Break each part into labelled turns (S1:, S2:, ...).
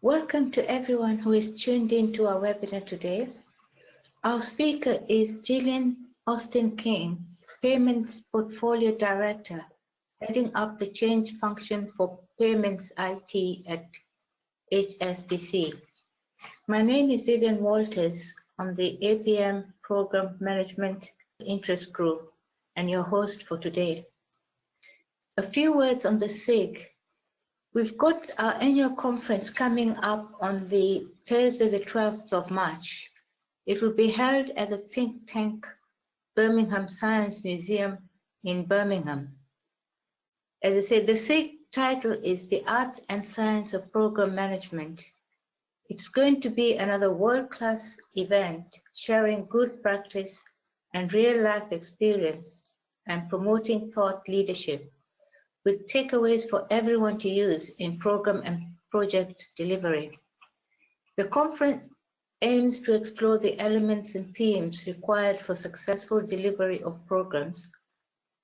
S1: Welcome to everyone who is tuned in to our webinar today. Our speaker is Gillian Austin-King, Payments Portfolio Director, heading up the change function for Payments IT at HSBC. My name is Vivian Walters. I'm the APM Program Management Interest Group and your host for today. A few words on the SIG. We've got our annual conference coming up on the Thursday, the 12th of March. It will be held at the think tank Birmingham Science Museum in Birmingham. As I said, the SIG title is The Art and Science of Program Management. It's going to be another world-class event sharing good practice and real-life experience and promoting thought leadership, with takeaways for everyone to use in program and project delivery. The conference aims to explore the elements and themes required for successful delivery of programs,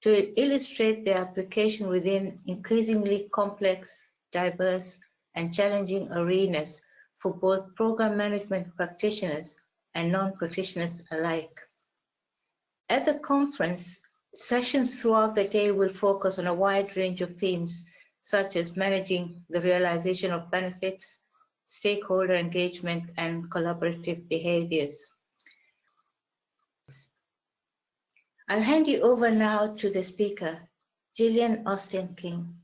S1: to illustrate their application within increasingly complex, diverse, and challenging arenas for both program management practitioners and non-practitioners alike. At the conference, sessions throughout the day will focus on a wide range of themes, such as managing the realization of benefits, stakeholder engagement, and collaborative behaviors. I'll hand you over now to the speaker, Gillian Austin-King.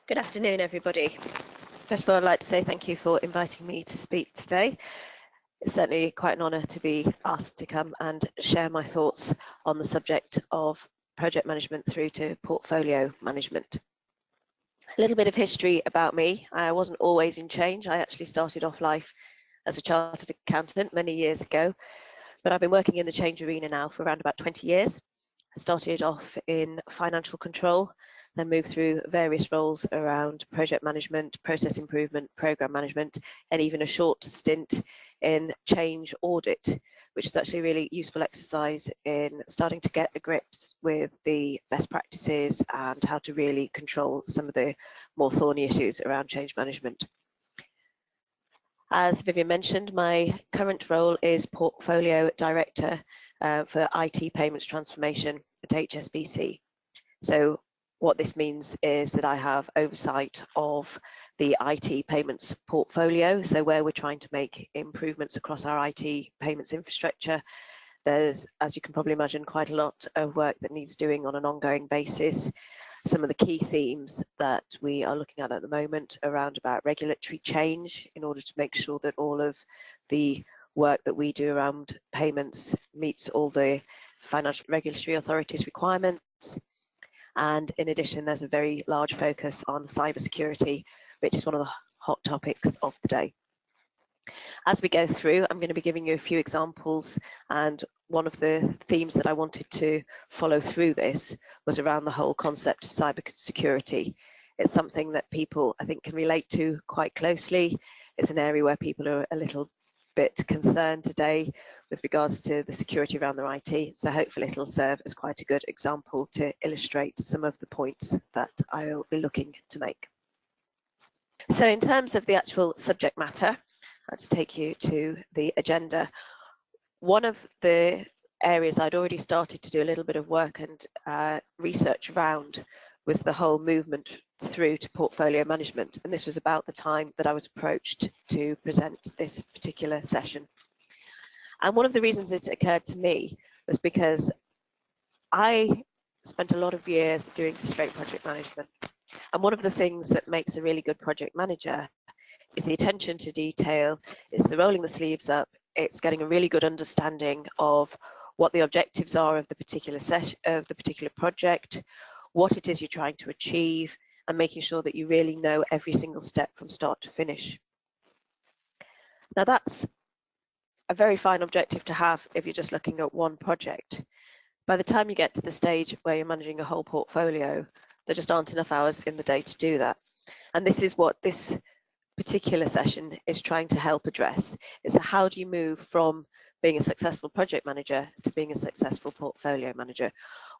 S2: Good afternoon, everybody. First of all, I'd like to say thank you for inviting me to speak today. It's certainly quite an honour to be asked to come and share my thoughts on the subject of project management through to portfolio management. A little bit of history about me. I wasn't always in change. I actually started off life as a chartered accountant many years ago, but I've been working in the change arena now for around about 20 years. I started off in financial control, then moved through various roles around project management, process improvement, program management, and even a short stint in change audit, which is actually a really useful exercise in starting to get the grips with the best practices and how to really control some of the more thorny issues around change management. As Vivian mentioned, my current role is Portfolio Director for IT Payments Transformation at HSBC. So what this means is that I have oversight of the IT payments portfolio, so where we're trying to make improvements across our IT payments infrastructure. There's, as you can probably imagine, quite a lot of work that needs doing on an ongoing basis. Some of the key themes that we are looking at the moment around about regulatory change in order to make sure that all of the work that we do around payments meets all the financial regulatory authorities' requirements. And in addition, there's a very large focus on cybersecurity, which is one of the hot topics of the day. As we go through, I'm going to be giving you a few examples, and one of the themes that I wanted to follow through this was around the whole concept of cybersecurity. It's something that people, I think, can relate to quite closely. It's an area where people are a little bit concerned today with regards to the security around their IT, so hopefully it'll serve as quite a good example to illustrate some of the points that I will be looking to make. So in terms of the actual subject matter, let's take you to the agenda. One of the areas I'd already started to do a little bit of work and research around was the whole movement through to portfolio management, and this was about the time that I was approached to present this particular session. And one of the reasons it occurred to me was because I spent a lot of years doing straight project management, and one of the things that makes a really good project manager is the attention to detail, it's the rolling the sleeves up, it's getting a really good understanding of what the objectives are of the particular project, what it is you're trying to achieve, and making sure that you really know every single step from start to finish. Now that's a very fine objective to have if you're just looking at one project. By the time you get to the stage where you're managing a whole portfolio, there just aren't enough hours in the day to do that. And this is what this particular session is trying to help address, is how do you move from being a successful project manager to being a successful portfolio manager?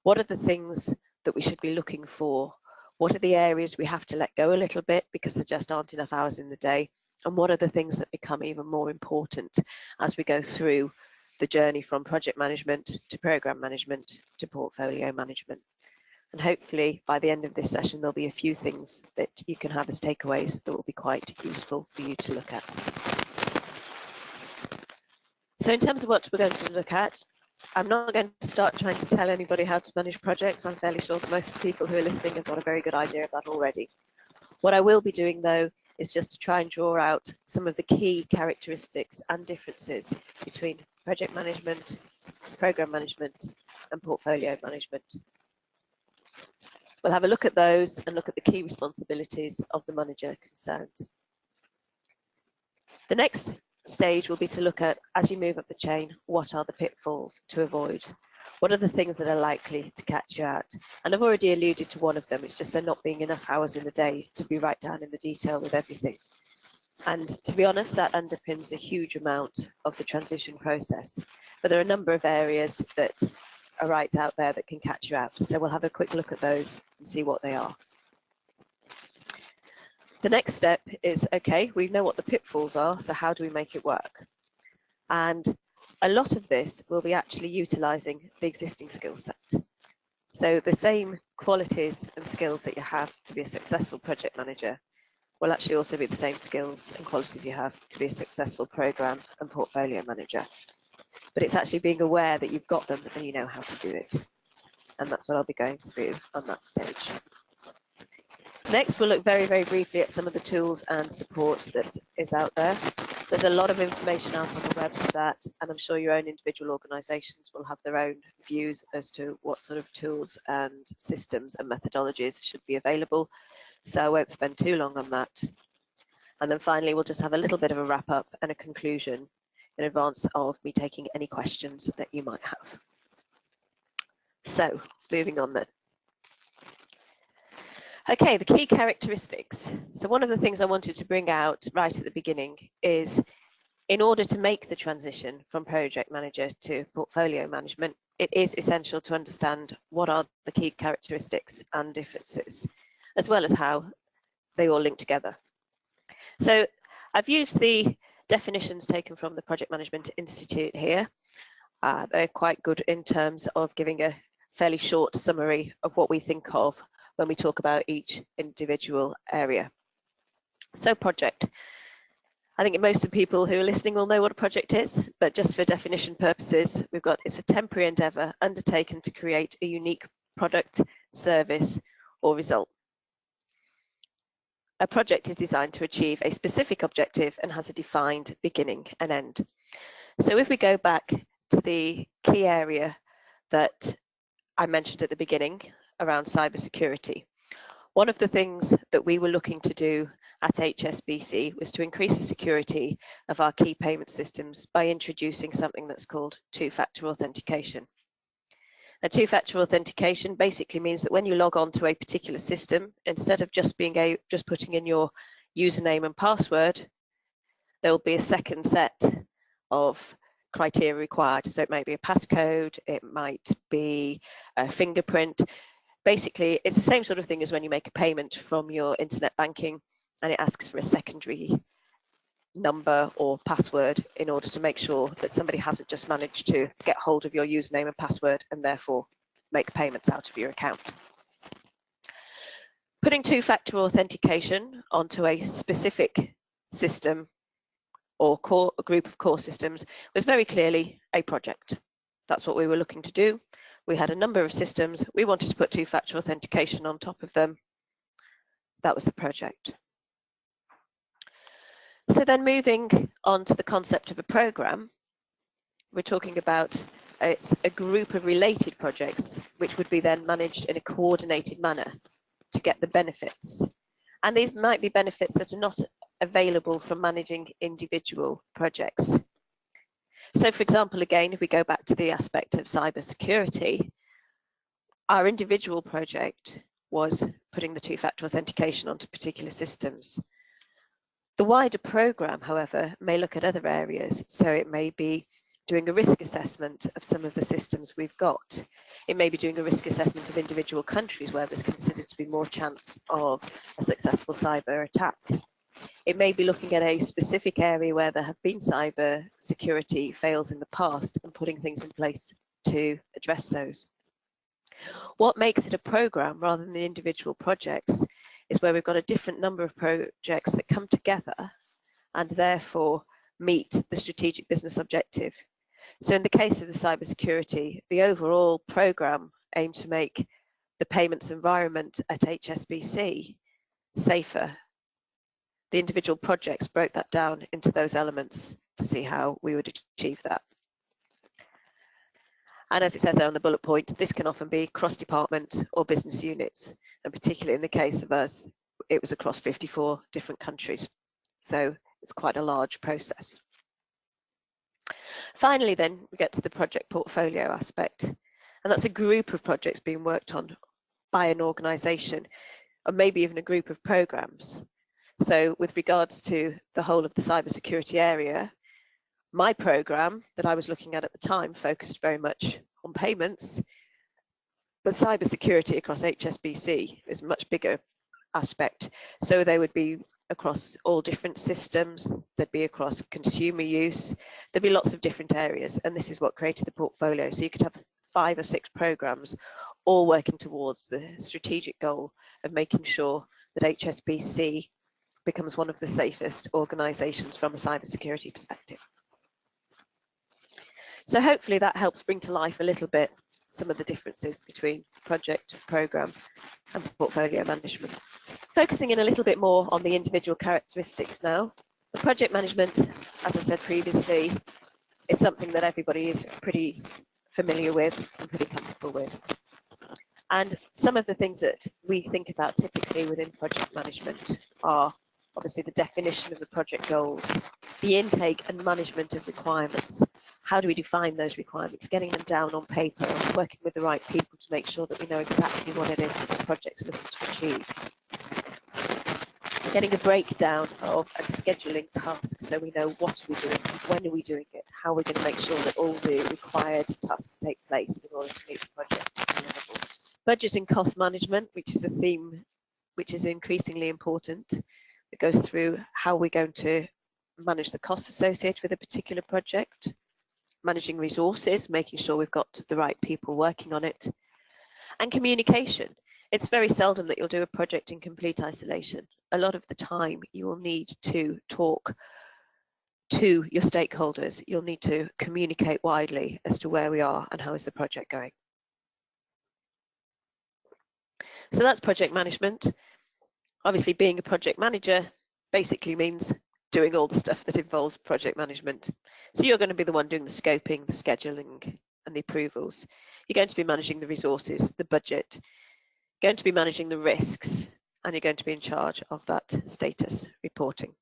S2: What are the things that we should be looking for What are the areas we have to let go a little bit because there just aren't enough hours in the day? And what are the things that become even more important as we go through the journey from project management to program management to portfolio management? And hopefully by the end of this session, there'll be a few things that you can have as takeaways that will be quite useful for you to look at. So in terms of what we're going to look at, I'm not going to start trying to tell anybody how to manage projects. I'm fairly sure that most of the people who are listening have got a very good idea of that already. What I will be doing though is just to try and draw out some of the key characteristics and differences between project management, program management, and portfolio management. We'll have a look at those and look at the key responsibilities of the manager concerned. The next stage will be to look at, as you move up the chain, what are the pitfalls to avoid? What are the things that are likely to catch you out? And I've already alluded to one of them. It's just there not being enough hours in the day to be right down in the detail with everything. And to be honest, that underpins a huge amount of the transition process. But there are a number of areas that are right out there that can catch you out. So we'll have a quick look at those and see what they are. The next step is, okay, we know what the pitfalls are, so how do we make it work? And a lot of this will be actually utilising the existing skill set. So the same qualities and skills that you have to be a successful project manager will actually also be the same skills and qualities you have to be a successful program and portfolio manager. But it's actually being aware that you've got them and you know how to do it. And that's what I'll be going through on that stage. Next, we'll look very, very briefly at some of the tools and support that is out there. There's a lot of information out on the web for that, and I'm sure your own individual organisations will have their own views as to what sort of tools and systems and methodologies should be available. So I won't spend too long on that. And then finally, we'll just have a little bit of a wrap up and a conclusion in advance of me taking any questions that you might have. So, moving on then. Okay, the key characteristics. So one of the things I wanted to bring out right at the beginning is, in order to make the transition from project manager to portfolio management, it is essential to understand what are the key characteristics and differences, as well as how they all link together. So I've used the definitions taken from the Project Management Institute here. They're quite good in terms of giving a fairly short summary of what we think of when we talk about each individual area. So project. I think most of the people who are listening will know what a project is, but just for definition purposes, we've got it's a temporary endeavour undertaken to create a unique product, service, or result. A project is designed to achieve a specific objective and has a defined beginning and end. So if we go back to the key area that I mentioned at the beginning around cybersecurity, one of the things that we were looking to do at HSBC was to increase the security of our key payment systems by introducing something that's called two-factor authentication. A two-factor authentication basically means that when you log on to a particular system, instead of just putting in your username and password, there will be a second set of criteria required. So it might be a passcode, it might be a fingerprint. Basically, it's the same sort of thing as when you make a payment from your internet banking and it asks for a secondary number or password in order to make sure that somebody hasn't just managed to get hold of your username and password and therefore make payments out of your account. Putting two-factor authentication onto a specific system or a group of core systems was very clearly a project. That's what we were looking to do. We had a number of systems. We wanted to put two-factor authentication on top of them. That was the project. So then moving on to the concept of a program, we're talking about it's a group of related projects which would be then managed in a coordinated manner to get the benefits. And these might be benefits that are not available from managing individual projects. So for example, again, if we go back to the aspect of cybersecurity, our individual project was putting the two-factor authentication onto particular systems. The wider program, however, may look at other areas. So it may be doing a risk assessment of some of the systems we've got. It may be doing a risk assessment of individual countries where there's considered to be more chance of a successful cyber attack. It may be looking at a specific area where there have been cyber security fails in the past and putting things in place to address those. What makes it a program rather than the individual projects is where we've got a different number of projects that come together and therefore meet the strategic business objective. So in the case of the cybersecurity, the overall program aimed to make the payments environment at HSBC safer. The individual projects broke that down into those elements to see how we would achieve that. And as it says there on the bullet point, this can often be cross-department or business units. And particularly in the case of us, it was across 54 different countries. So it's quite a large process. Finally, then, we get to the project portfolio aspect. And that's a group of projects being worked on by an organisation, or maybe even a group of programmes. So with regards to the whole of the cybersecurity area, my programme that I was looking at the time focused very much on payments, but cybersecurity across HSBC is a much bigger aspect. So they would be across all different systems, they'd be across consumer use, there'd be lots of different areas, and this is what created the portfolio. So you could have 5 or 6 programs all working towards the strategic goal of making sure that HSBC becomes one of the safest organisations from a cybersecurity perspective. So hopefully that helps bring to life a little bit some of the differences between project, programme and portfolio management. Focusing in a little bit more on the individual characteristics now. The project management, as I said previously, is something that everybody is pretty familiar with and pretty comfortable with. And some of the things that we think about typically within project management are obviously the definition of the project goals, the intake and management of requirements. How do we define those requirements? Getting them down on paper, working with the right people to make sure that we know exactly what it is that the project's looking to achieve. Getting a breakdown of and scheduling tasks so we know what are we doing, when are we doing it, how we're going to make sure that all the required tasks take place in order to meet the project deliverables. Budget and cost management, which is a theme which is increasingly important. It goes through how we're going to manage the costs associated with a particular project, managing resources, making sure we've got the right people working on it, and communication. It's very seldom that you'll do a project in complete isolation. A lot of the time you will need to talk to your stakeholders. You'll need to communicate widely as to where we are and how is the project going. So that's project management. Obviously, being a project manager basically means doing all the stuff that involves project management. So you're going to be the one doing the scoping, the scheduling and the approvals. You're going to be managing the resources, the budget, going to be managing the risks, and you're going to be in charge of that status reporting.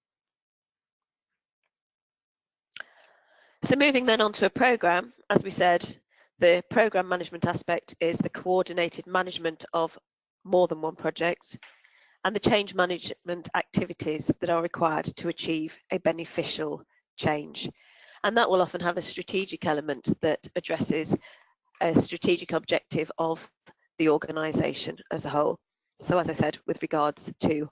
S2: So moving then on to a program, as we said, the program management aspect is the coordinated management of more than one project and the change management activities that are required to achieve a beneficial change. And that will often have a strategic element that addresses a strategic objective of the organisation as a whole. So as I said, with regards to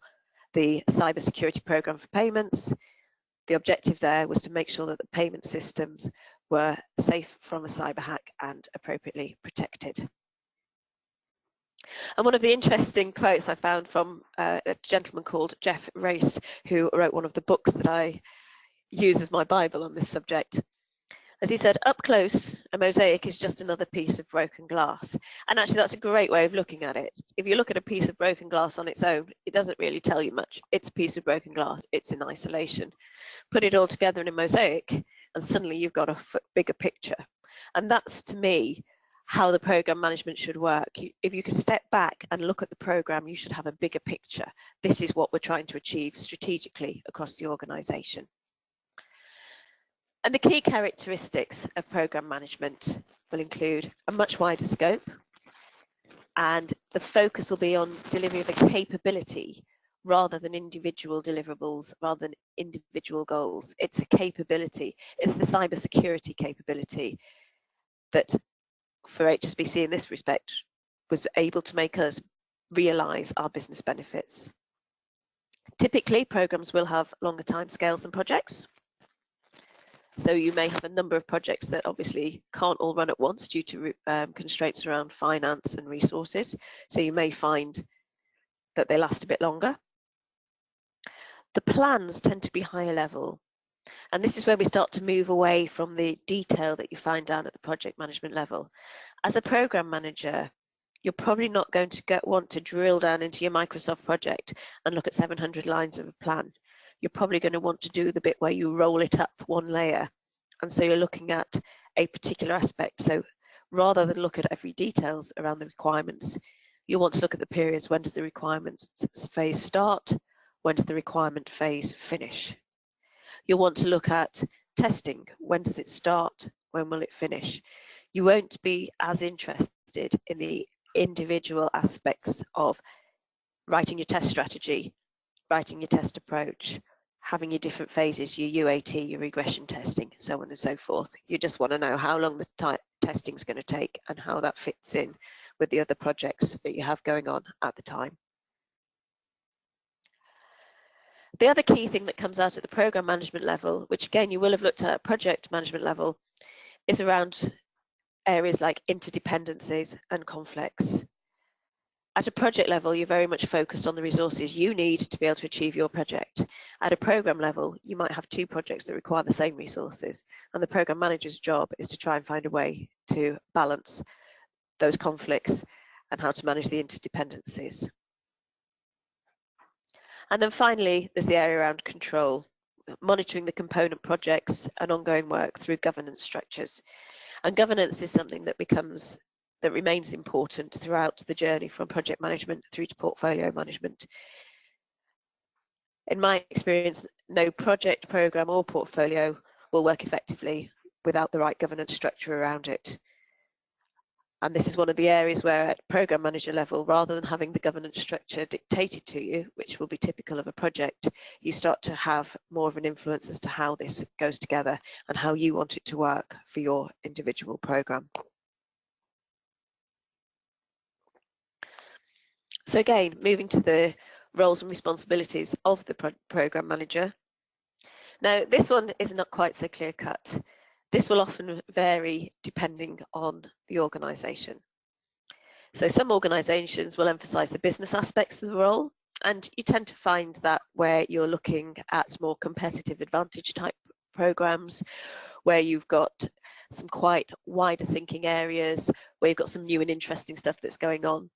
S2: the cybersecurity programme for payments, the objective there was to make sure that the payment systems were safe from a cyber hack and appropriately protected. And one of the interesting quotes I found from a gentleman called Jeff Race, who wrote one of the books that I use as my Bible on this subject. As he said, up close, a mosaic is just another piece of broken glass. And actually that's a great way of looking at it. If you look at a piece of broken glass on its own, it doesn't really tell you much. It's a piece of broken glass, it's in isolation. Put it all together in a mosaic and suddenly you've got a bigger picture. And that's, to me, how the program management should work. If you can step back and look at the program, you should have a bigger picture. This is what we're trying to achieve strategically across the organisation. And the key characteristics of program management will include a much wider scope, and the focus will be on delivery of a capability rather than individual deliverables, rather than individual goals. It's a capability. It's the cybersecurity capability that, for HSBC in this respect, was able to make us realise our business benefits. Typically, programmes will have longer timescales than projects. So you may have a number of projects that obviously can't all run at once due to constraints around finance and resources. So you may find that they last a bit longer. The plans tend to be higher level. And this is where we start to move away from the detail that you find down at the project management level. As a program manager, you're probably not going to want to drill down into your Microsoft project and look at 700 lines of a plan. You're probably going to want to do the bit where you roll it up one layer. And so you're looking at a particular aspect. So rather than look at every details around the requirements, you want to look at the periods. When does the requirements phase start? When does the requirement phase finish? You'll want to look at testing. When does it start? When will it finish? You won't be as interested in the individual aspects of writing your test strategy, writing your test approach, having your different phases, your UAT, your regression testing, so on and so forth. You just want to know how long the testing is going to take and how that fits in with the other projects that you have going on at the time. The other key thing that comes out at the program management level, which again you will have looked at project management level, is around areas like interdependencies and conflicts. At a project level, you're very much focused on the resources you need to be able to achieve your project. At a program level, you might have two projects that require the same resources, and the program manager's job is to try and find a way to balance those conflicts and how to manage the interdependencies. And then finally, there's the area around control, monitoring the component projects and ongoing work through governance structures. And governance is something that remains important throughout the journey from project management through to portfolio management. In my experience, no project, program or portfolio will work effectively without the right governance structure around it. And this is one of the areas where at program manager level, rather than having the governance structure dictated to you, which will be typical of a project, you start to have more of an influence as to how this goes together and how you want it to work for your individual program. So again, moving to the roles and responsibilities of the program manager. Now, this one is not quite so clear cut. This will often vary depending on the organisation. So some organisations will emphasise the business aspects of the role, and you tend to find that where you're looking at more competitive advantage type programmes, where you've got some quite wider thinking areas, where you've got some new and interesting stuff that's going on.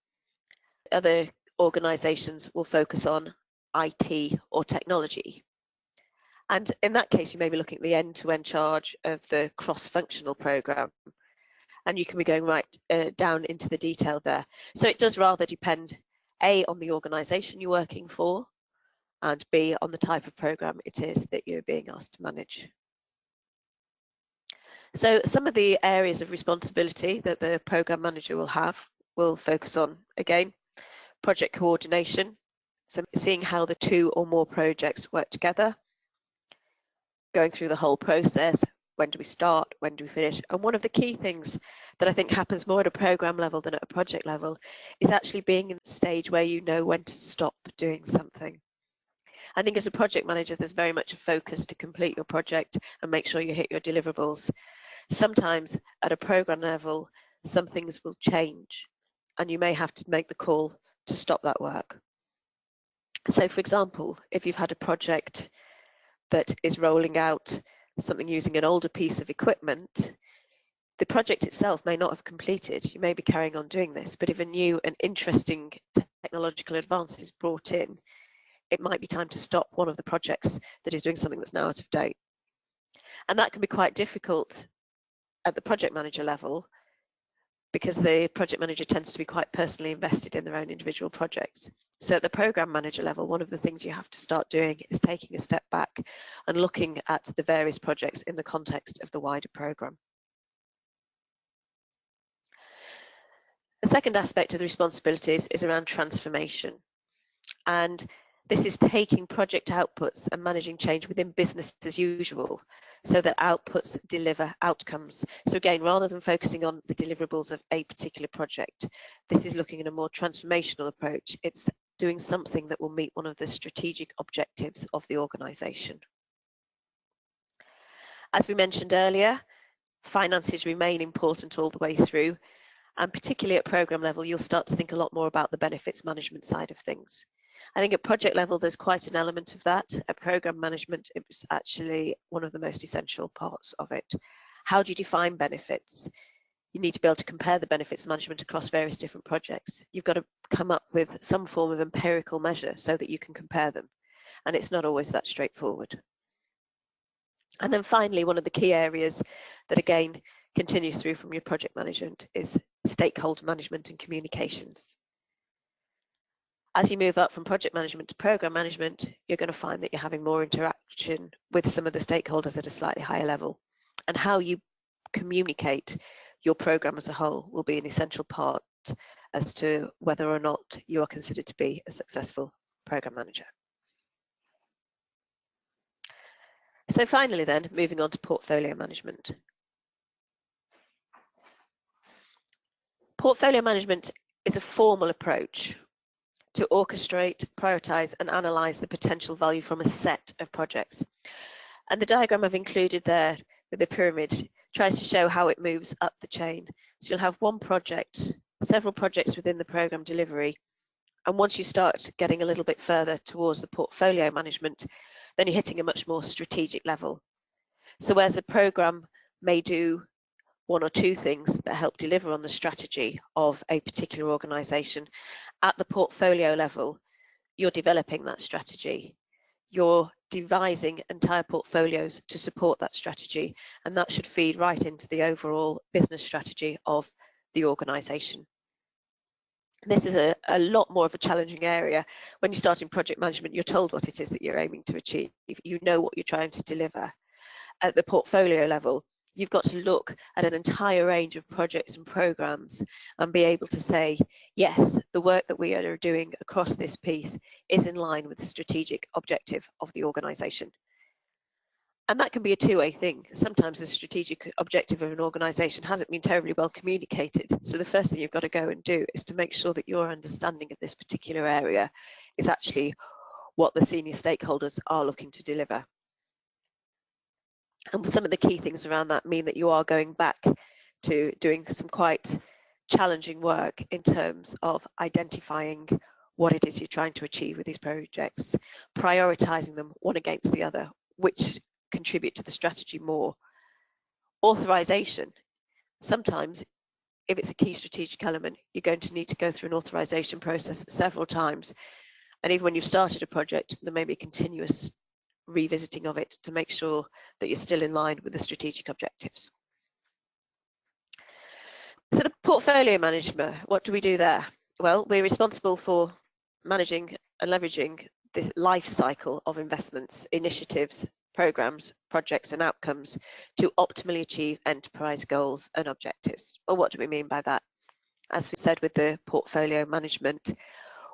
S2: Other organisations will focus on IT or technology. And in that case, you may be looking at the end-to-end charge of the cross-functional programme. And you can be going right down into the detail there. So it does rather depend, A, on the organisation you're working for, and B, on the type of programme it is that you're being asked to manage. So some of the areas of responsibility that the programme manager will focus on, again, project coordination. So seeing how the two or more projects work together, going through the whole process. When do we start? When do we finish? And one of the key things that I think happens more at a program level than at a project level is actually being in the stage where you know when to stop doing something. I think as a project manager, there's very much a focus to complete your project and make sure you hit your deliverables. Sometimes at a program level, some things will change and you may have to make the call to stop that work. So for example, if you've had a project that is rolling out something using an older piece of equipment, the project itself may not have completed. You may be carrying on doing this, but if a new and interesting technological advance is brought in, it might be time to stop one of the projects that is doing something that's now out of date. And that can be quite difficult at the project manager level because the project manager tends to be quite personally invested in their own individual projects. So at the program manager level, one of the things you have to start doing is taking a step back and looking at the various projects in the context of the wider program. The second aspect of the responsibilities is around transformation. And This is taking project outputs and managing change within business as usual so that outputs deliver outcomes. So again, rather than focusing on the deliverables of a particular project, this is looking at a more transformational approach. It's doing something that will meet one of the strategic objectives of the organisation. As we mentioned earlier, finances remain important all the way through, and particularly at programme level, you'll start to think a lot more about the benefits management side of things. I think at project level, there's quite an element of that. At programme management, it was actually one of the most essential parts of it. How do you define benefits? You need to be able to compare the benefits management across various different projects. You've got to come up with some form of empirical measure so that you can compare them. And it's not always that straightforward. And then finally, one of the key areas that again continues through from your project management is stakeholder management and communications. As you move up from project management to programme management, you're going to find that you're having more interaction with some of the stakeholders at a slightly higher level. And how you communicate your programme as a whole will be an essential part as to whether or not you are considered to be a successful programme manager. So finally then, moving on to portfolio management. Portfolio management is a formal approach to orchestrate, prioritise and analyse the potential value from a set of projects. And the diagram I've included there with the pyramid tries to show how it moves up the chain. So you'll have one project, several projects within the programme delivery, and once you start getting a little bit further towards the portfolio management, then you're hitting a much more strategic level. So whereas a programme may do one or two things that help deliver on the strategy of a particular organisation, at the portfolio level, you're developing that strategy. You're devising entire portfolios to support that strategy, and that should feed right into the overall business strategy of the organisation. This is a lot more of a challenging area. When you start in project management, you're told what it is that you're aiming to achieve. You know what you're trying to deliver. At the portfolio level, you've got to look at an entire range of projects and programs and be able to say, yes, the work that we are doing across this piece is in line with the strategic objective of the organisation. And that can be a two-way thing. Sometimes the strategic objective of an organisation hasn't been terribly well communicated. So the first thing you've got to go and do is to make sure that your understanding of this particular area is actually what the senior stakeholders are looking to deliver. And some of the key things around that mean that you are going back to doing some quite challenging work in terms of identifying what it is you're trying to achieve with these projects, prioritising them one against the other, which contribute to the strategy more. Authorisation. Sometimes, if it's a key strategic element, you're going to need to go through an authorisation process several times. And even when you've started a project, there may be continuous revisiting of it to make sure that you're still in line with the strategic objectives. So the portfolio management, what do we do there? Well, we're responsible for managing and leveraging this life cycle of investments, initiatives, programs, projects and outcomes to optimally achieve enterprise goals and objectives. Well, what do we mean by that? As we said with the portfolio management,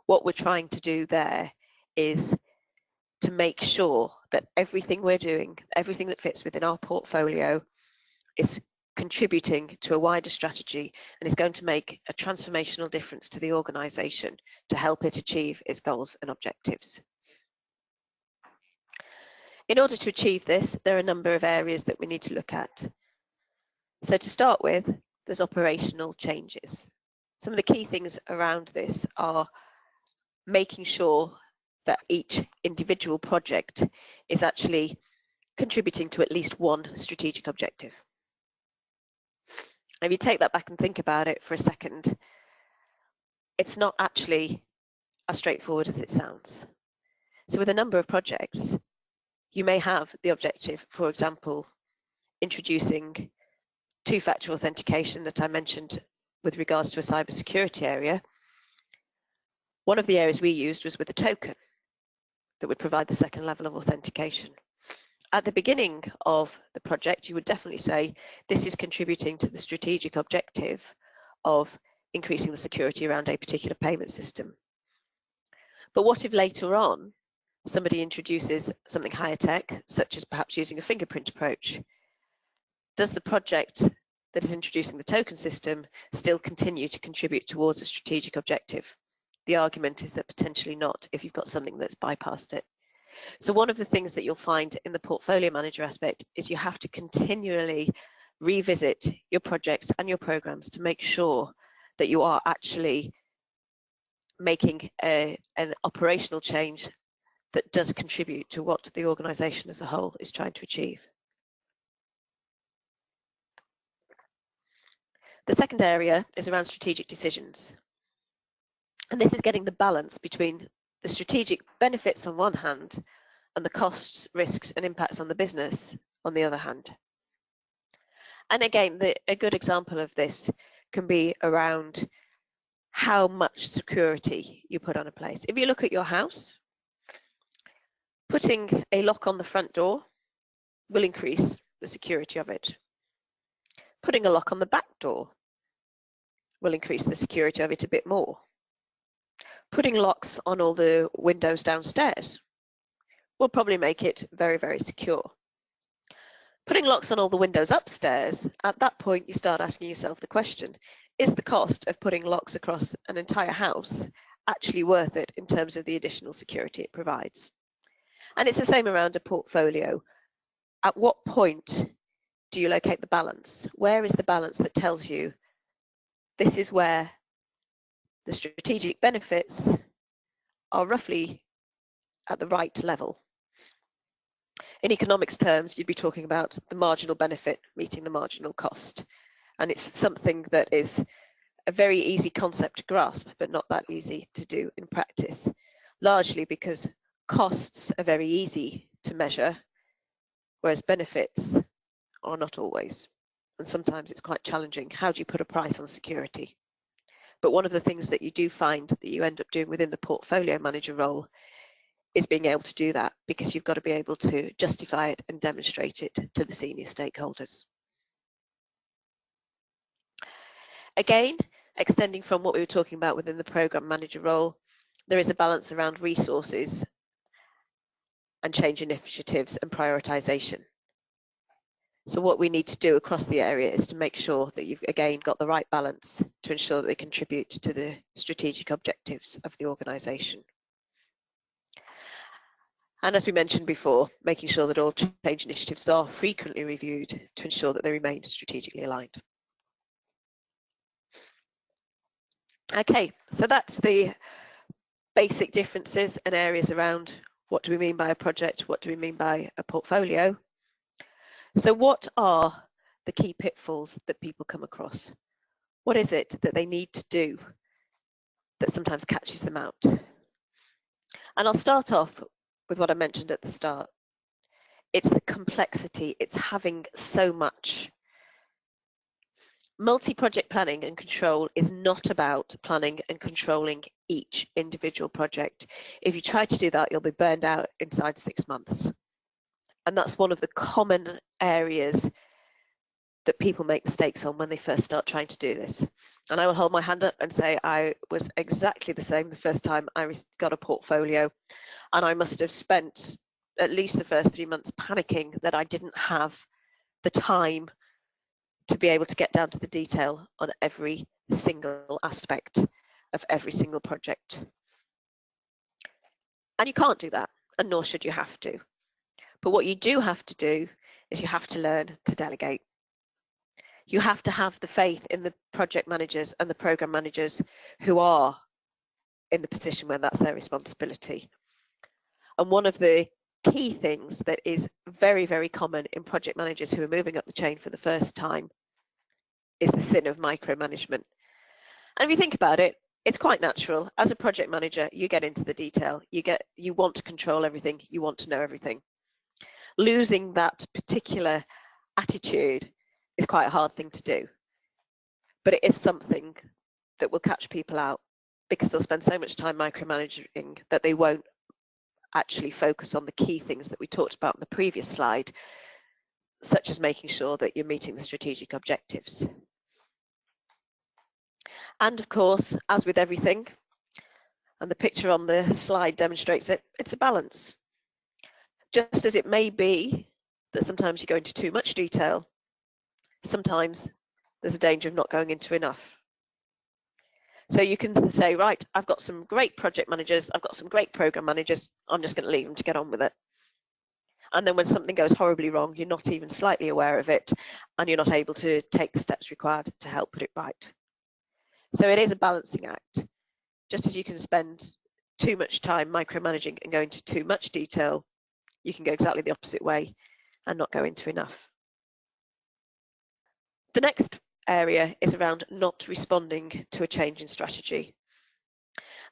S2: what we're trying to do there is to make sure that everything we're doing, everything that fits within our portfolio is contributing to a wider strategy and is going to make a transformational difference to the organisation to help it achieve its goals and objectives. In order to achieve this, there are a number of areas that we need to look at. So to start with, there's operational changes. Some of the key things around this are making sure that each individual project is actually contributing to at least one strategic objective. If you take that back and think about it for a second, it's not actually as straightforward as it sounds. So with a number of projects, you may have the objective, for example, introducing two-factor authentication that I mentioned with regards to a cybersecurity area. One of the areas we used was with a token that would provide the second level of authentication. At the beginning of the project, you would definitely say this is contributing to the strategic objective of increasing the security around a particular payment system. But what if later on somebody introduces something higher tech, such as perhaps using a fingerprint approach, does the project that is introducing the token system still continue to contribute towards a strategic objective? The argument is that potentially not if you've got something that's bypassed it. So one of the things that you'll find in the portfolio manager aspect is you have to continually revisit your projects and your programs to make sure that you are actually making an operational change that does contribute to what the organisation as a whole is trying to achieve. The second area is around strategic decisions. And this is getting the balance between the strategic benefits on one hand and the costs, risks and impacts on the business on the other hand. And again, a good example of this can be around how much security you put on a place. If you look at your house, putting a lock on the front door will increase the security of it. Putting a lock on the back door will increase the security of it a bit more. Putting locks on all the windows downstairs will probably make it very, very secure. Putting locks on all the windows upstairs, at that point you start asking yourself the question, is the cost of putting locks across an entire house actually worth it in terms of the additional security it provides? And it's the same around a portfolio. At what point do you locate the balance? Where is the balance that tells you this is where the strategic benefits are roughly at the right level? In economics terms, you'd be talking about the marginal benefit meeting the marginal cost. And it's something that is a very easy concept to grasp, but not that easy to do in practice, largely because costs are very easy to measure, whereas benefits are not always. And sometimes it's quite challenging. How do you put a price on security? But one of the things that you do find that you end up doing within the portfolio manager role is being able to do that, because you've got to be able to justify it and demonstrate it to the senior stakeholders. Again, extending from what we were talking about within the program manager role, there is a balance around resources and change initiatives and prioritization. So what we need to do across the area is to make sure that you've again got the right balance to ensure that they contribute to the strategic objectives of the organisation. And as we mentioned before, making sure that all change initiatives are frequently reviewed to ensure that they remain strategically aligned. Okay, so that's the basic differences and areas around what do we mean by a project, what do we mean by a portfolio. So what are the key pitfalls that people come across? What is it that they need to do that sometimes catches them out? And I'll start off with what I mentioned at the start. It's the complexity, it's having so much. Multi-project planning and control is not about planning and controlling each individual project. If you try to do that, you'll be burned out inside 6 months. And that's one of the common areas that people make mistakes on when they first start trying to do this. And I will hold my hand up and say I was exactly the same the first time I got a portfolio, and I must have spent at least the first 3 months panicking that I didn't have the time to be able to get down to the detail on every single aspect of every single project. And you can't do that, and nor should you have to. But what you do have to do is you have to learn to delegate. You have to have the faith in the project managers and the program managers who are in the position where that's their responsibility. And one of the key things that is very, very common in project managers who are moving up the chain for the first time is the sin of micromanagement. And if you think about it, it's quite natural. As a project manager, you get into the detail. You want to control everything. You want to know everything. Losing that particular attitude is quite a hard thing to do. But it is something that will catch people out, because they'll spend so much time micromanaging that they won't actually focus on the key things that we talked about in the previous slide, such as making sure that you're meeting the strategic objectives. And of course, as with everything, And the picture on the slide demonstrates it. It's a balance. Just as it may be that sometimes you go into too much detail, sometimes there's a danger of not going into enough. So you can say, right, I've got some great project managers, I've got some great program managers, I'm just going to leave them to get on with it. And then when something goes horribly wrong, you're not even slightly aware of it, and you're not able to take the steps required to help put it right. So it is a balancing act. Just as you can spend too much time micromanaging and go into too much detail, you can go exactly the opposite way and not go into enough. The next area is around not responding to a change in strategy.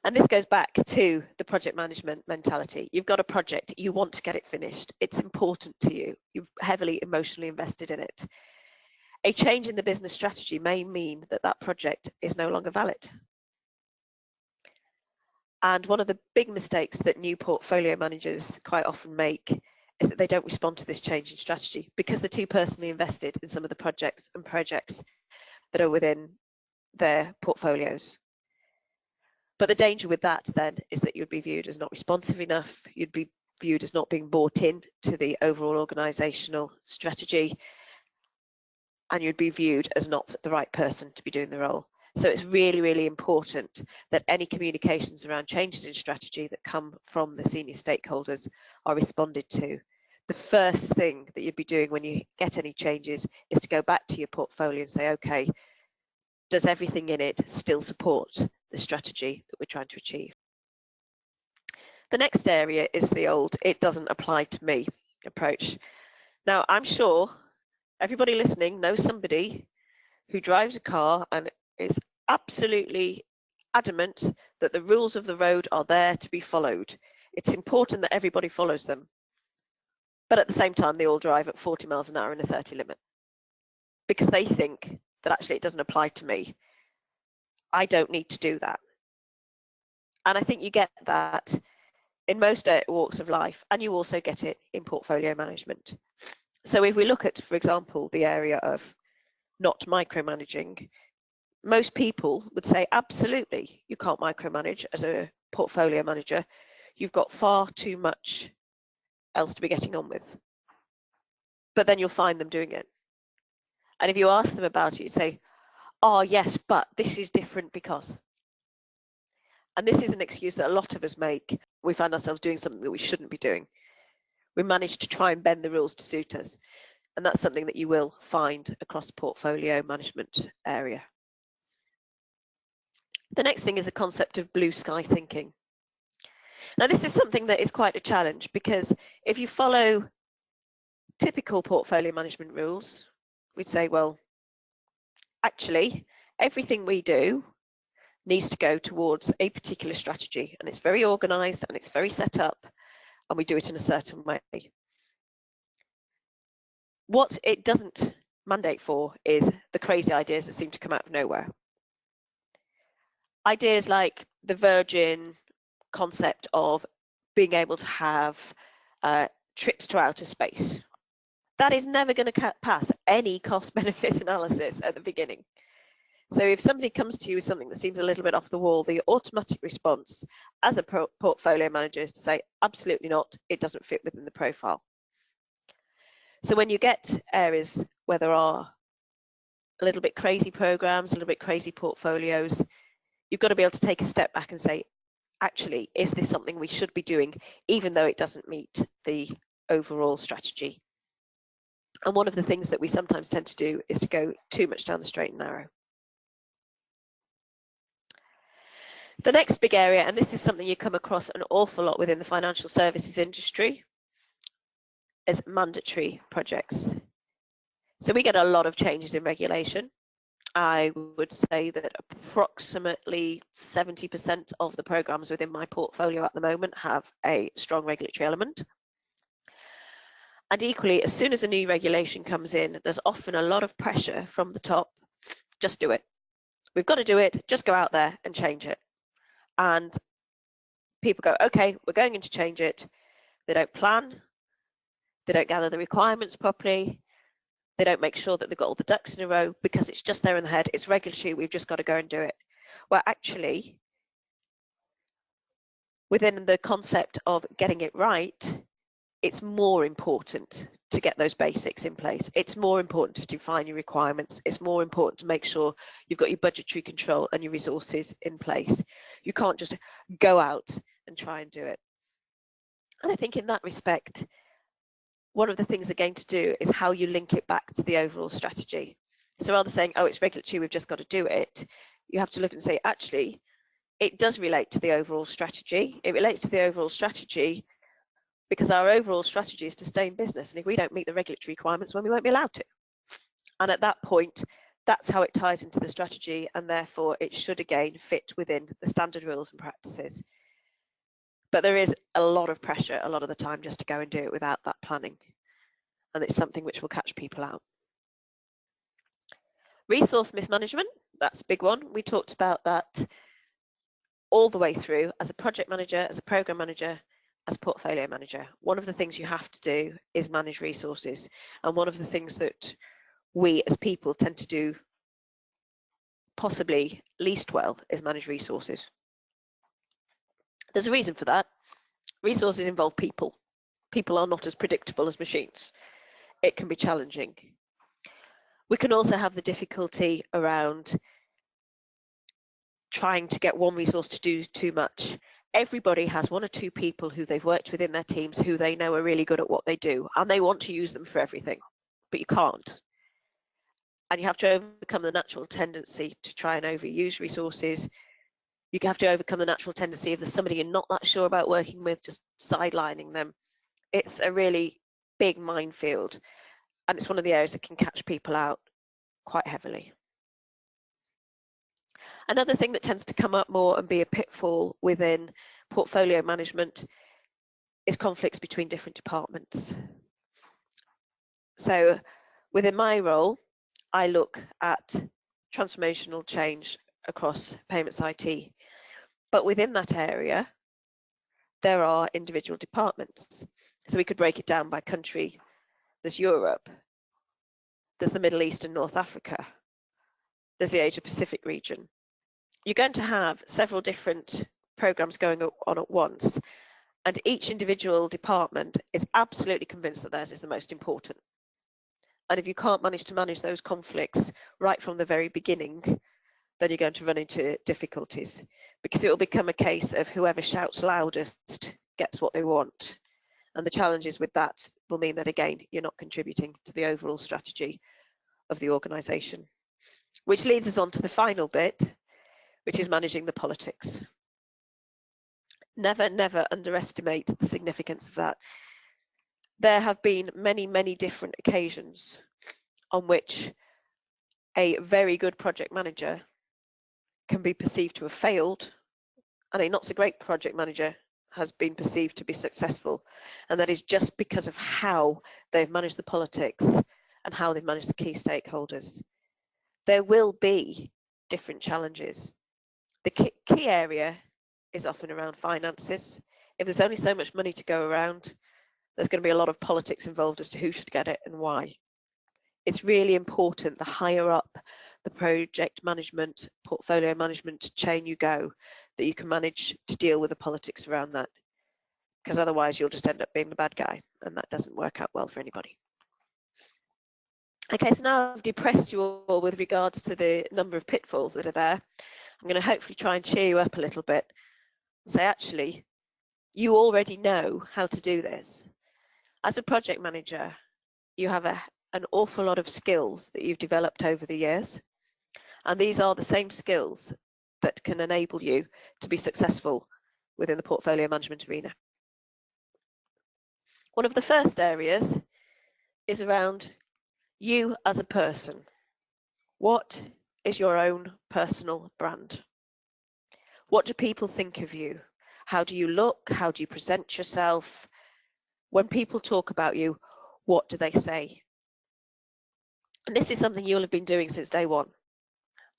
S2: And this goes back to the project management mentality. You've got a project, you want to get it finished. It's important to you. You've heavily emotionally invested in it. A change in the business strategy may mean that that project is no longer valid. And one of the big mistakes that new portfolio managers quite often make is that they don't respond to this change in strategy because they're too personally invested in some of the projects that are within their portfolios. But the danger with that then is that you'd be viewed as not responsive enough, you'd be viewed as not being bought in to the overall organisational strategy, and you'd be viewed as not the right person to be doing the role. So it's really, really important that any communications around changes in strategy that come from the senior stakeholders are responded to. The first thing that you'd be doing when you get any changes is to go back to your portfolio and say, okay, does everything in it still support the strategy that we're trying to achieve? The next area is the old "it doesn't apply to me" approach. Now, I'm sure everybody listening knows somebody who drives a car and is absolutely adamant that the rules of the road are there to be followed. It's important that everybody follows them. But at the same time, they all drive at 40 miles an hour in a 30 limit because they think that actually it doesn't apply to me. I don't need to do that. And I think you get that in most walks of life, and you also get it in portfolio management. So if we look at, for example, the area of not micromanaging, most people would say, absolutely, you can't micromanage as a portfolio manager. You've got far too much else to be getting on with. But then you'll find them doing it. And if you ask them about it, you say, oh yes, but this is different because. And this is an excuse that a lot of us make. We find ourselves doing something that we shouldn't be doing. We manage to try and bend the rules to suit us. And that's something that you will find across the portfolio management area. The next thing is the concept of blue sky thinking. Now, this is something that is quite a challenge because if you follow typical portfolio management rules, we'd say, well, actually, everything we do needs to go towards a particular strategy, and it's very organized and it's very set up, and we do it in a certain way. What it doesn't mandate for is the crazy ideas that seem to come out of nowhere. Ideas like the Virgin concept of being able to have trips to outer space. That is never going to pass any cost-benefit analysis at the beginning. So if somebody comes to you with something that seems a little bit off the wall, the automatic response as a portfolio manager is to say, absolutely not, it doesn't fit within the profile. So when you get areas where there are a little bit crazy programs, a little bit crazy portfolios, you've got to be able to take a step back and say, actually, is this something we should be doing, even though it doesn't meet the overall strategy? And one of the things that we sometimes tend to do is to go too much down the straight and narrow. The next big area, and this is something you come across an awful lot within the financial services industry, is mandatory projects. So we get a lot of changes in regulation. I would say that approximately 70% of the programs within my portfolio at the moment have a strong regulatory element. And equally, as soon as a new regulation comes in, there's often a lot of pressure from the top. Just do it. We've got to do it. Just go out there and change it. And people go, okay, we're going in to change it. They don't plan. They don't gather the requirements properly. They don't make sure that they've got all the ducks in a row because it's just there in the head. It's regulatory. We've just got to go and do it. Well, actually, within the concept of getting it right, it's more important to get those basics in place. It's more important to define your requirements. It's more important to make sure you've got your budgetary control and your resources in place. You can't just go out and try and do it. And I think in that respect, one of the things they're going to do is how you link it back to the overall strategy. So rather than saying, oh, it's regulatory, we've just got to do it, you have to look and say, actually, it does relate to the overall strategy. It relates to the overall strategy because our overall strategy is to stay in business. And if we don't meet the regulatory requirements, well, we won't be allowed to. And at that point, that's how it ties into the strategy, and therefore it should again fit within the standard rules and practices. But there is a lot of pressure a lot of the time just to go and do it without that planning. And it's something which will catch people out. Resource mismanagement, that's a big one. We talked about that all the way through as a project manager, as a program manager, as portfolio manager. One of the things you have to do is manage resources. And one of the things that we as people tend to do possibly least well is manage resources. There's a reason for that. Resources involve people. People are not as predictable as machines. It can be challenging. We can also have the difficulty around trying to get one resource to do too much. Everybody has one or two people who they've worked with in their teams who they know are really good at what they do, and they want to use them for everything, but you can't. And you have to overcome the natural tendency to try and overuse resources. You have to overcome the natural tendency if there's somebody you're not that sure about working with, just sidelining them. It's a really big minefield, and it's one of the areas that can catch people out quite heavily. Another thing that tends to come up more and be a pitfall within portfolio management is conflicts between different departments. So within my role, I look at transformational change across payments IT. But within that area, there are individual departments. So we could break it down by country. There's Europe, there's the Middle East and North Africa, there's the Asia Pacific region. You're going to have several different programs going on at once, and each individual department is absolutely convinced that theirs is the most important. And if you can't manage to manage those conflicts right from the very beginning, then you're going to run into difficulties, because it will become a case of whoever shouts loudest gets what they want. And the challenges with that will mean that, again, you're not contributing to the overall strategy of the organisation. Which leads us on to the final bit, which is managing the politics. Never, never underestimate the significance of that. There have been many, many different occasions on which a very good project manager can be perceived to have failed, and a not so great project manager has been perceived to be successful. And that is just because of how they've managed the politics and how they've managed the key stakeholders. There will be different challenges. The key area is often around finances. If there's only so much money to go around, there's going to be a lot of politics involved as to who should get it and why. It's really important the higher up the project management, portfolio management chain you go, that you can manage to deal with the politics around that. Because otherwise you'll just end up being the bad guy, and that doesn't work out well for anybody. Okay, so now I've depressed you all with regards to the number of pitfalls that are there. I'm going to hopefully try and cheer you up a little bit and say, actually, you already know how to do this. As a project manager, you have an awful lot of skills that you've developed over the years. And these are the same skills that can enable you to be successful within the portfolio management arena. One of the first areas is around you as a person. What is your own personal brand? What do people think of you? How do you look? How do you present yourself? When people talk about you, what do they say? And this is something you'll have been doing since day one.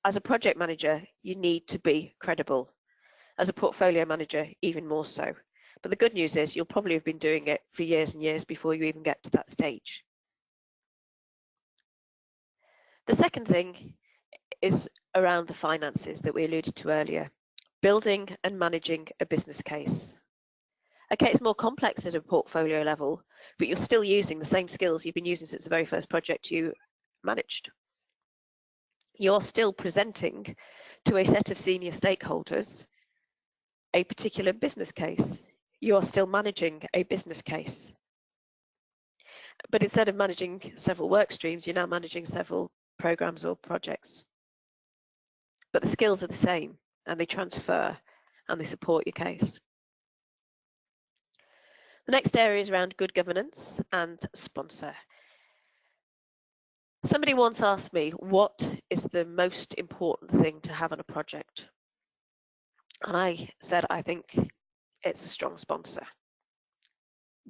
S2: As a project manager, you need to be credible. As a portfolio manager, even more so. But the good news is you'll probably have been doing it for years and years before you even get to that stage. The second thing is around the finances that we alluded to earlier. Building and managing a business case. Okay, it's more complex at a portfolio level, but you're still using the same skills you've been using since the very first project you managed. You're still presenting to a set of senior stakeholders a particular business case. You're still managing a business case. But instead of managing several work streams, you're now managing several programs or projects. But the skills are the same, and they transfer, and they support your case. The next area is around good governance and sponsor. Somebody once asked me, what is the most important thing to have on a project? And I said, I think it's a strong sponsor.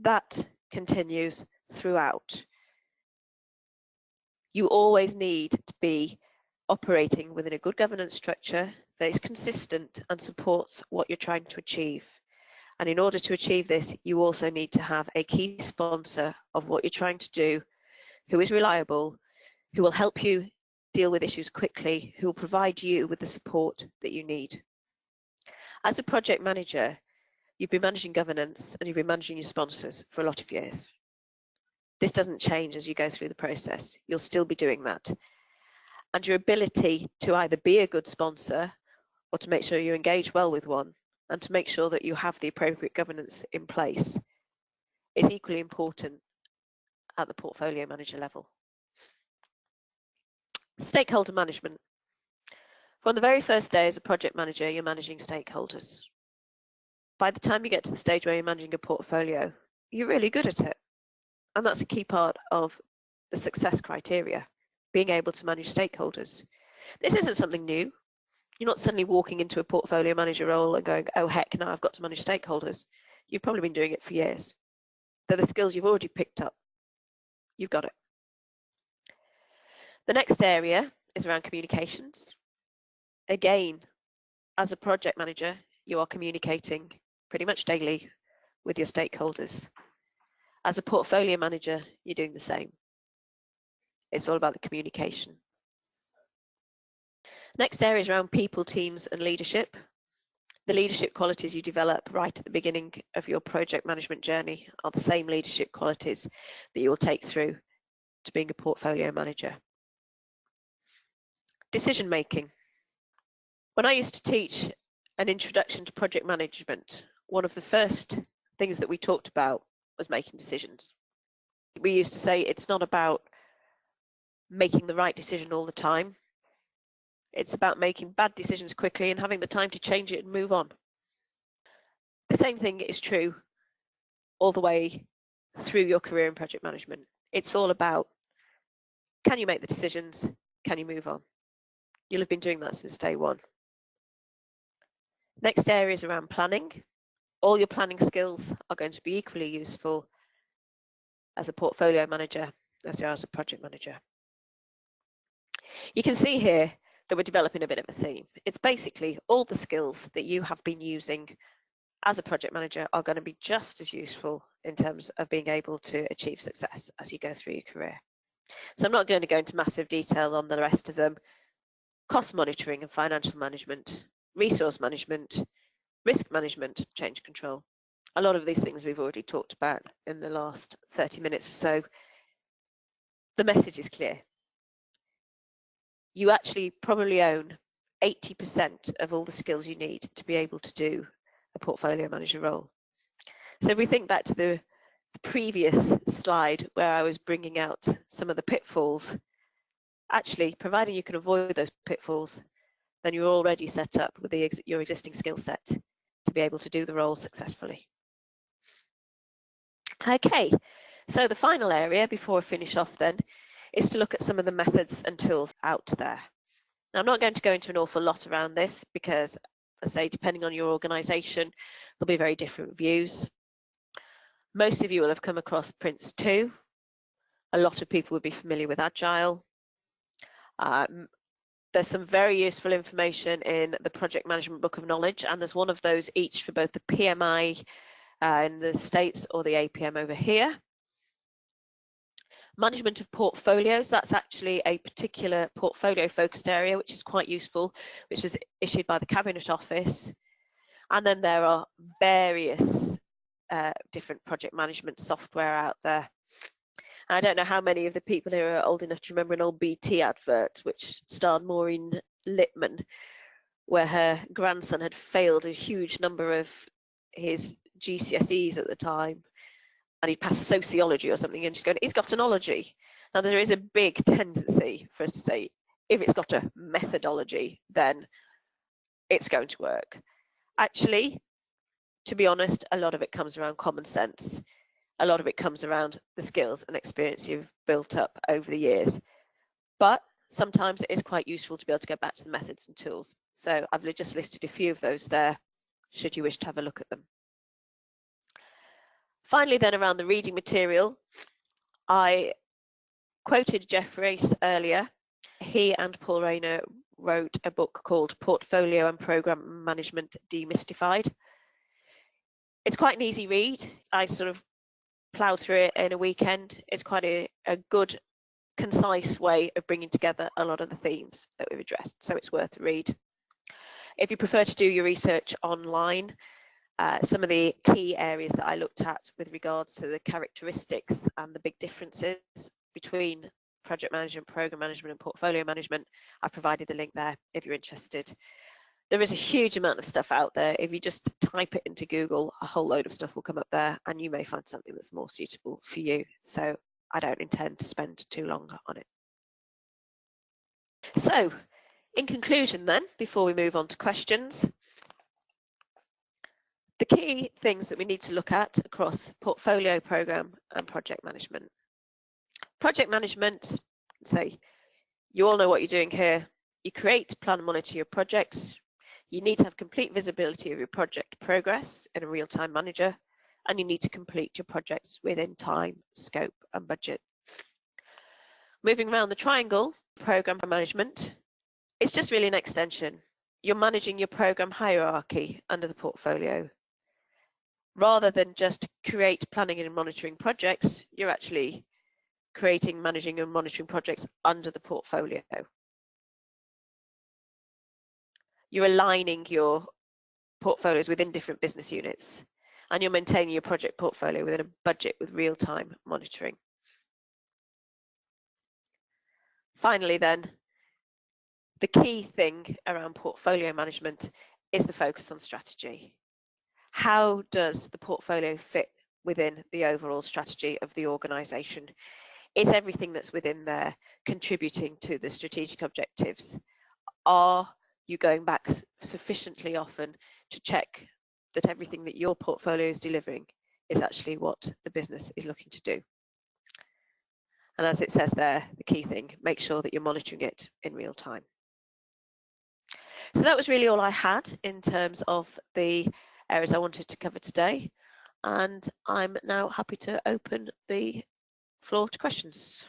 S2: That continues throughout. You always need to be operating within a good governance structure that is consistent and supports what you're trying to achieve. And in order to achieve this, you also need to have a key sponsor of what you're trying to do, who is reliable, who will help you deal with issues quickly, who will provide you with the support that you need. As a project manager, you've been managing governance and you've been managing your sponsors for a lot of years. This doesn't change as you go through the process. You'll still be doing that. And your ability to either be a good sponsor or to make sure you engage well with one and to make sure that you have the appropriate governance in place is equally important at the portfolio manager level. Stakeholder management. From the very first day as a project manager, you're managing stakeholders. By the time you get to the stage where you're managing a portfolio, you're really good at it. And that's a key part of the success criteria, being able to manage stakeholders. This isn't something new. You're not suddenly walking into a portfolio manager role and going, oh heck, now I've got to manage stakeholders. You've probably been doing it for years. They're the skills you've already picked up. You've got it. The next area is around communications. Again, as a project manager, you are communicating pretty much daily with your stakeholders. As a portfolio manager, you're doing the same. It's all about the communication. Next area is around people, teams, and leadership. The leadership qualities you develop right at the beginning of your project management journey are the same leadership qualities that you will take through to being a portfolio manager. Decision making. When I used to teach an introduction to project management, one of the first things that we talked about was making decisions. We used to say it's not about making the right decision all the time. It's about making bad decisions quickly and having the time to change it and move on. The same thing is true all the way through your career in project management. It's all about, can you make the decisions? Can you move on? You'll have been doing that since day one. Next area is around planning. All your planning skills are going to be equally useful as a portfolio manager as they are as a project manager. You can see here that we're developing a bit of a theme. It's basically all the skills that you have been using as a project manager are going to be just as useful in terms of being able to achieve success as you go through your career. So I'm not going to go into massive detail on the rest of them. Cost monitoring and financial management, resource management, risk management, change control. A lot of these things we've already talked about in the last 30 minutes or so. The message is clear. You actually probably own 80% of all the skills you need to be able to do a portfolio manager role. So if we think back to the previous slide where I was bringing out some of the pitfalls, actually, providing you can avoid those pitfalls, then you're already set up with your existing skill set to be able to do the role successfully. Okay, so the final area before I finish off then is to look at some of the methods and tools out there. Now, I'm not going to go into an awful lot around this because, as I say, depending on your organisation, there'll be very different views. Most of you will have come across Prince 2. A lot of people would be familiar with Agile. There's some very useful information in the Project Management Book of Knowledge, and there's one of those each for both the PMI in the States or the APM over here. Management of portfolios, that's actually a particular portfolio focused area which is quite useful, which was issued by the Cabinet Office. And then there are various different project management software out there. And I don't know how many of the people here are old enough to remember an old BT advert which starred Maureen Lipman, where her grandson had failed a huge number of his GCSEs at the time, and he'd passed sociology or something, and she's going, he's got an ology. Now there is a big tendency for us to say, if it's got a methodology, then it's going to work. Actually, to be honest, a lot of it comes around common sense. A lot of it comes around the skills and experience you've built up over the years. But sometimes it is quite useful to be able to go back to the methods and tools. So I've just listed a few of those there, should you wish to have a look at them. Finally then, around the reading material, I quoted Jeff Race earlier. He and Paul Rayner wrote a book called Portfolio and Program Management Demystified. It's quite an easy read. I sort of ploughed through it in a weekend. It's quite a good, concise way of bringing together a lot of the themes that we've addressed, so it's worth a read. If you prefer to do your research online, some of the key areas that I looked at with regards to the characteristics and the big differences between project management, program management and portfolio management, I provided the link there if you're interested. There is a huge amount of stuff out there. If you just type it into Google, a whole load of stuff will come up there, and you may find something that's more suitable for you. So I don't intend to spend too long on it. So in conclusion then, before we move on to questions, the key things that we need to look at across portfolio, program and project management. Project management, say, you all know what you're doing here. You create, plan and monitor your projects. You need to have complete visibility of your project progress in a real-time manager, and you need to complete your projects within time, scope and budget. Moving around the triangle, program management, it's just really an extension. You're managing your program hierarchy under the portfolio. Rather than just create, planning and monitoring projects, you're actually creating, managing and monitoring projects under the portfolio. You're aligning your portfolios within different business units, and you're maintaining your project portfolio within a budget with real-time monitoring. Finally then, the key thing around portfolio management is the focus on strategy. How does the portfolio fit within the overall strategy of the organisation? Is everything that's within there contributing to the strategic objectives? Are you going back sufficiently often to check that everything that your portfolio is delivering is actually what the business is looking to do? And as it says there, the key thing, make sure that you're monitoring it in real time. So that was really all I had in terms of the areas I wanted to cover today. And I'm now happy to open the floor to questions.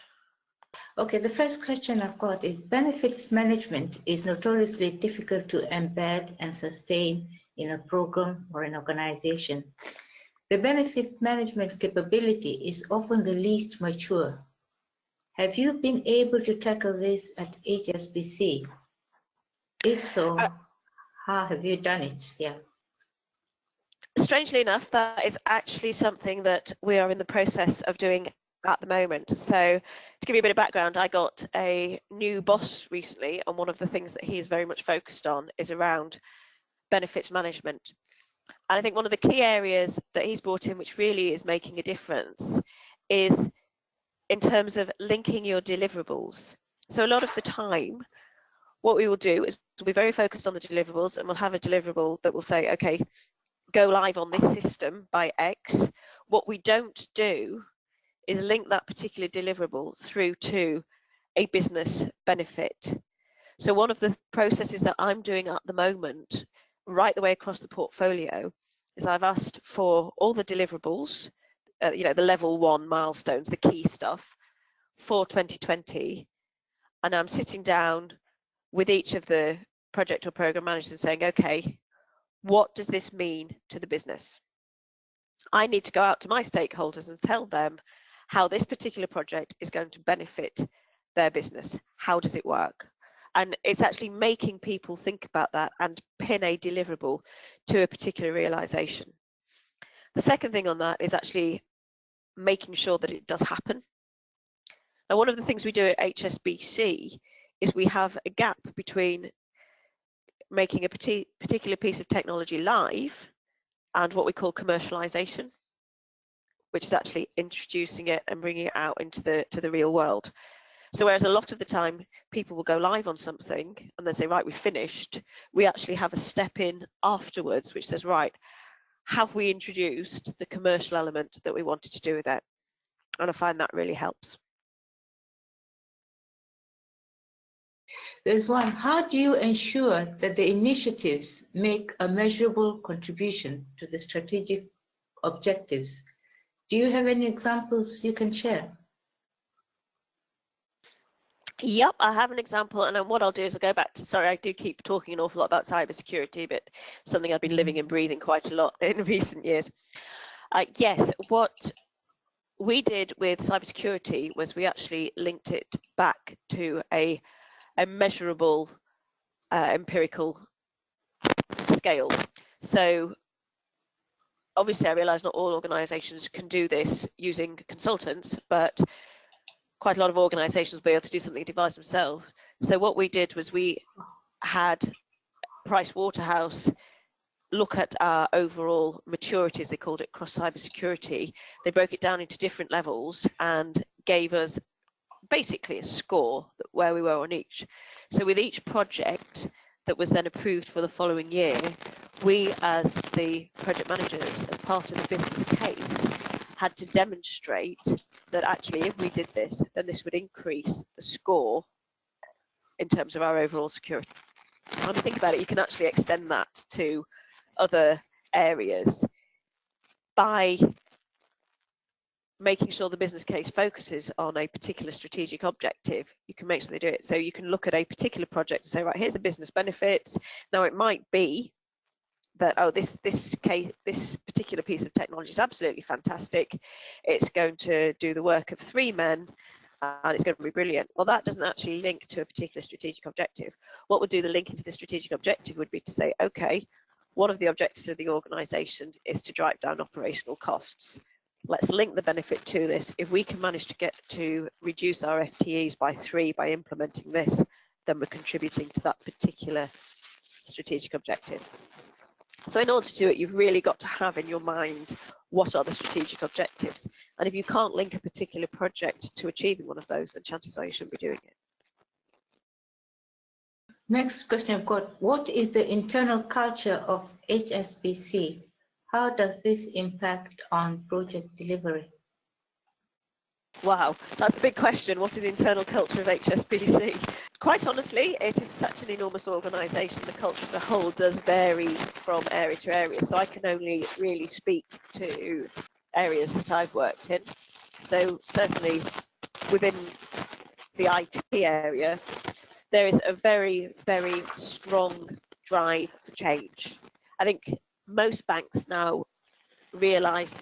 S1: Okay, the first question I've got is, benefits management is notoriously difficult to embed and sustain in a program or an organization. The benefits management capability is often the least mature. Have you been able to tackle this at HSBC? If so, how have you done it? Yeah.
S2: Strangely enough, that is actually something that we are in the process of doing at the moment. So to give you a bit of background, I got a new boss recently, and one of the things that he is very much focused on is around benefits management. And I think one of the key areas that he's brought in, which really is making a difference, is in terms of linking your deliverables. So a lot of the time, what we will do is we'll be very focused on the deliverables, and we'll have a deliverable that will say, okay, go live on this system by X. What we don't do is link that particular deliverable through to a business benefit. So one of the processes that I'm doing at the moment, right the way across the portfolio, is I've asked for all the deliverables, the level 1 milestones, the key stuff for 2020, and I'm sitting down with each of the project or program managers and saying, okay, what does this mean to the business? I need to go out to my stakeholders and tell them how this particular project is going to benefit their business. How does it work? And it's actually making people think about that and pin a deliverable to a particular realization. The second thing on that is actually making sure that it does happen. Now, one of the things we do at HSBC is we have a gap between making a particular piece of technology live and what we call commercialization, which is actually introducing it and bringing it out into the real world. So whereas a lot of the time people will go live on something and then say, right, we've finished, we actually have a step in afterwards which says, right, have we introduced the commercial element that we wanted to do with it? And I find that really helps.
S1: There's one. How do you ensure that the initiatives make a measurable contribution to the strategic objectives? Do you have any examples you can share?
S2: Yep, I have an example, and then what I'll do is I'll go back to, sorry, I do keep talking an awful lot about cybersecurity, but something I've been living and breathing quite a lot in recent years. Yes, what we did with cybersecurity was we actually linked it back to a measurable empirical scale. So obviously I realise not all organisations can do this using consultants, but quite a lot of organisations will be able to do something device themselves. So what we did was we had Price Waterhouse look at our overall maturity, as they called it, across cybersecurity. They broke it down into different levels and gave us basically a score where we were on each. So with each project that was then approved for the following year, we as the project managers, as part of the business case, had to demonstrate that actually if we did this, then this would increase the score in terms of our overall security. When you think about it, you can actually extend that to other areas by making sure the business case focuses on a particular strategic objective. You can make sure they do it. So you can look at a particular project and say, right, here's the business benefits. Now it might be that, oh, this particular piece of technology is absolutely fantastic. It's going to do the work of 3 men and it's going to be brilliant. Well, that doesn't actually link to a particular strategic objective. What would do the link into the strategic objective would be to say, okay, one of the objectives of the organisation is to drive down operational costs. Let's link the benefit to this. If we can manage to get to reduce our FTEs by 3 by implementing this, then we're contributing to that particular strategic objective. So in order to do it, you've really got to have in your mind what are the strategic objectives. And if you can't link a particular project to achieving one of those, then chances are you shouldn't be doing it.
S1: Next question I've got, what is the internal culture of HSBC? How does this impact on project delivery?
S2: Wow, that's a big question. What is the internal culture of HSBC? Quite honestly, it is such an enormous organisation. The culture as a whole does vary from area to area. So I can only really speak to areas that I've worked in. So certainly within the IT area, there is a very, very strong drive for change. I think most banks now realise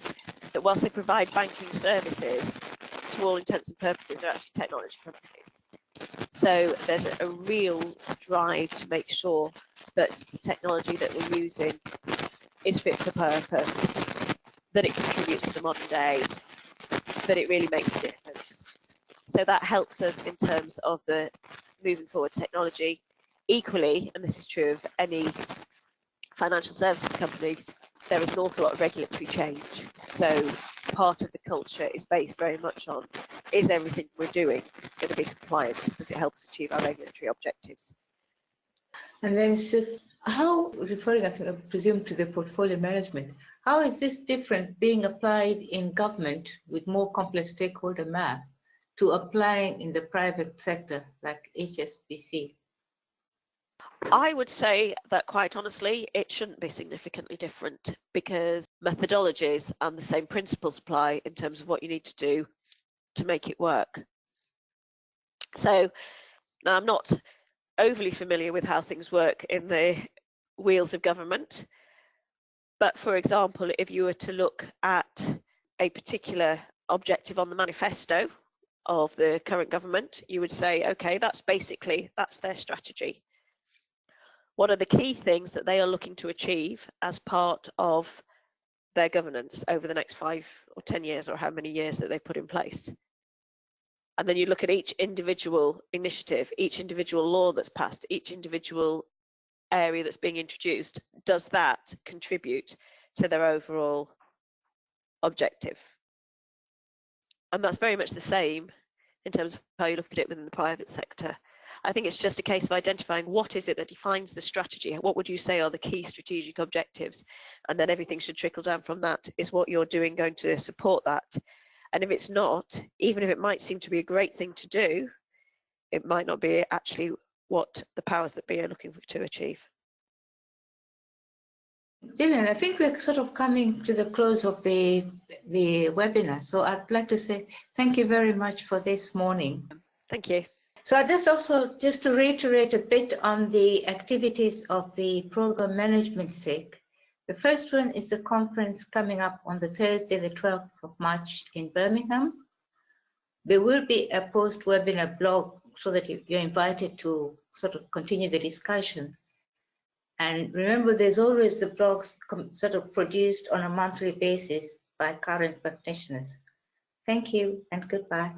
S2: that whilst they provide banking services, to all intents and purposes, they're actually technology companies. So there's a real drive to make sure that the technology that we're using is fit for purpose, that it contributes to the modern day, that it really makes a difference. So that helps us in terms of the moving forward technology. Equally, and this is true of any financial services company, there is an awful lot of regulatory change. So part of the culture is based very much on, is everything we're doing going to be compliant? Does it help us achieve our regulatory objectives?
S1: And then it's just, how, referring I presume to the portfolio management, how is this different being applied in government with more complex stakeholder map to applying in the private sector like HSBC?
S2: I would say that quite honestly, it shouldn't be significantly different because methodologies and the same principles apply in terms of what you need to do to make it work. So now I'm not overly familiar with how things work in the wheels of government, but for example, if you were to look at a particular objective on the manifesto of the current government, you would say, okay, that's their strategy. What are the key things that they are looking to achieve as part of their governance over the next 5 or 10 years, or how many years that they put in place. And then you look at each individual initiative, each individual law that's passed, each individual area that's being introduced. Does that contribute to their overall objective? And that's very much the same in terms of how you look at it within the private sector. I think it's just a case of identifying what is it that defines the strategy. What would you say are the key strategic objectives? And then everything should trickle down from that. Is what you're doing going to support that? And if it's not, even if it might seem to be a great thing to do, it might not be actually what the powers that be are looking to achieve.
S1: Gillian, I think we're sort of coming to the close of the webinar. So I'd like to say thank you very much for this morning.
S2: Thank you.
S1: So I just to reiterate a bit on the activities of the program management SIG. The first one is the conference coming up on the Thursday, the 12th of March in Birmingham. There will be a post-webinar blog so that you're invited to sort of continue the discussion. And remember, there's always the blogs sort of produced on a monthly basis by current practitioners. Thank you and goodbye.